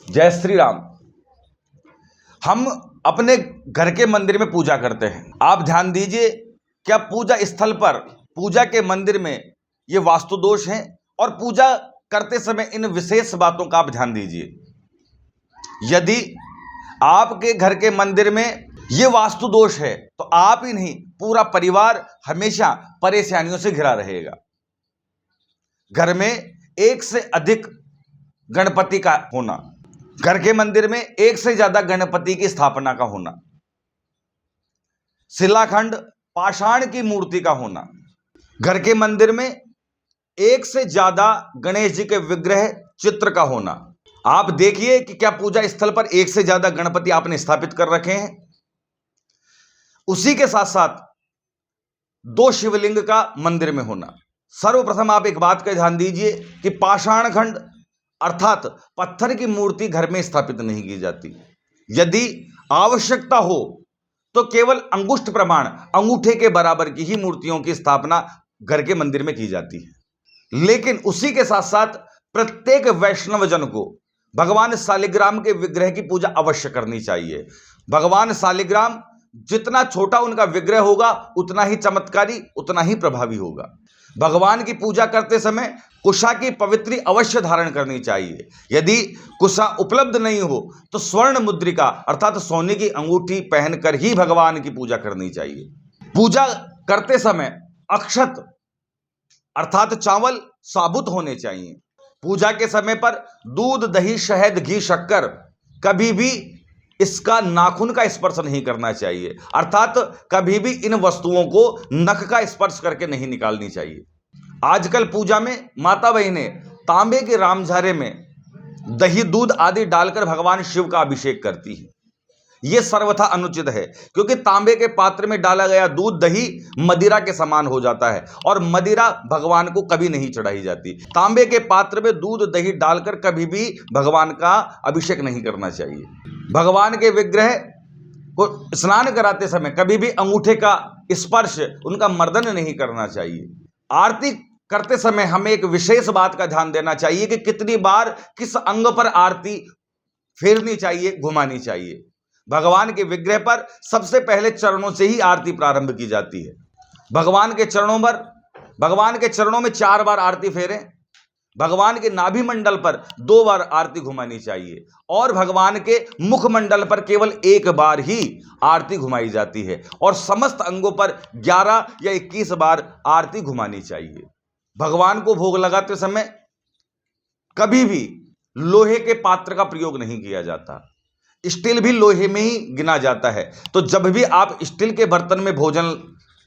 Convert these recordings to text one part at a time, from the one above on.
जय श्री राम। हम अपने घर के मंदिर में पूजा करते हैं। आप ध्यान दीजिए, क्या पूजा स्थल पर, पूजा के मंदिर में ये वास्तु दोष हैं? और पूजा करते समय इन विशेष बातों का आप ध्यान दीजिए। यदि आपके घर के मंदिर में ये वास्तु दोष है तो आप ही नहीं, पूरा परिवार हमेशा परेशानियों से घिरा रहेगा। घर में एक से अधिक गणपति का होना, घर के मंदिर में एक से ज्यादा गणपति की स्थापना का होना, शिलाखंड पाषाण की मूर्ति का होना, घर के मंदिर में एक से ज्यादा गणेश जी के विग्रह चित्र का होना। आप देखिए कि क्या पूजा स्थल पर एक से ज्यादा गणपति आपने स्थापित कर रखे हैं। उसी के साथ साथ 2 शिवलिंग का मंदिर में होना। सर्वप्रथम आप एक बात का ध्यान दीजिए कि पाषाण खंड अर्थात पत्थर की मूर्ति घर में स्थापित नहीं की जाती। यदि आवश्यकता हो तो केवल अंगुष्ठ प्रमाण, अंगूठे के बराबर की ही मूर्तियों की स्थापना घर के मंदिर में की जाती है। लेकिन उसी के साथ साथ प्रत्येक वैष्णव जन को भगवान शालिग्राम के विग्रह की पूजा अवश्य करनी चाहिए। भगवान शालिग्राम जितना छोटा उनका विग्रह होगा उतना ही चमत्कारी, उतना ही प्रभावी होगा। भगवान की पूजा करते समय कुशा की पवित्री अवश्य धारण करनी चाहिए। यदि कुशा उपलब्ध नहीं हो तो स्वर्ण मुद्रिका अर्थात सोने की अंगूठी पहनकर ही भगवान की पूजा करनी चाहिए। पूजा करते समय अक्षत अर्थात चावल साबुत होने चाहिए। पूजा के समय पर दूध, दही, शहद, घी, शक्कर कभी भी इसका नाखून का स्पर्श नहीं करना चाहिए, अर्थात कभी भी इन वस्तुओं को नख का स्पर्श करके नहीं निकालनी चाहिए। आजकल पूजा में माता बहनें तांबे के रामझारे में दही, दूध आदि डालकर भगवान शिव का अभिषेक करती हैं। यह सर्वथा अनुचित है, क्योंकि तांबे के पात्र में डाला गया दूध, दही मदिरा के समान हो जाता है और मदिरा भगवान को कभी नहीं चढ़ाई जाती। तांबे के पात्र में दूध, दही डालकर कभी भी भगवान का अभिषेक नहीं करना चाहिए। भगवान के विग्रह को स्नान कराते समय कभी भी अंगूठे का स्पर्श, उनका मर्दन नहीं करना चाहिए। आरती करते समय हमें एक विशेष बात का ध्यान देना चाहिए कि कितनी बार किस अंग पर आरती फेरनी चाहिए, घुमानी चाहिए। भगवान के विग्रह पर सबसे पहले चरणों से ही आरती प्रारंभ की जाती है। भगवान के चरणों में 4 बार आरती फेरें। भगवान के नाभि मंडल पर 2 बार आरती घुमानी चाहिए और भगवान के मुखमंडल पर केवल 1 बार ही आरती घुमाई जाती है और समस्त अंगों पर 11 या 21 बार आरती घुमानी चाहिए। भगवान को भोग लगाते समय कभी भी लोहे के पात्र का प्रयोग नहीं किया जाता। स्टील भी लोहे में ही गिना जाता है। तो जब भी आप स्टील के बर्तन में भोजन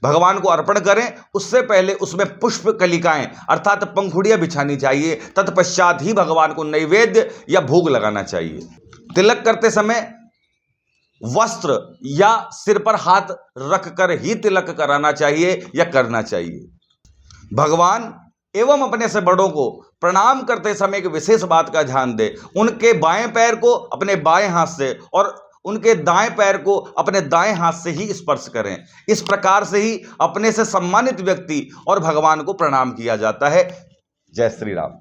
भगवान को अर्पण करें, उससे पहले उसमें पुष्प कलिकाएं अर्थात पंखुड़ियां बिछानी चाहिए। तत्पश्चात ही भगवान को नैवेद्य या भोग लगाना चाहिए। तिलक करते समय वस्त्र या सिर पर हाथ रखकर ही तिलक कराना चाहिए या करना चाहिए। भगवान एवं अपने से बड़ों को प्रणाम करते समय एक विशेष बात का ध्यान दें। उनके बाएं पैर को अपने बाएं हाथ से और उनके दाएं पैर को अपने दाएं हाथ से ही स्पर्श करें। इस प्रकार से ही अपने से सम्मानित व्यक्ति और भगवान को प्रणाम किया जाता है। जय श्री राम।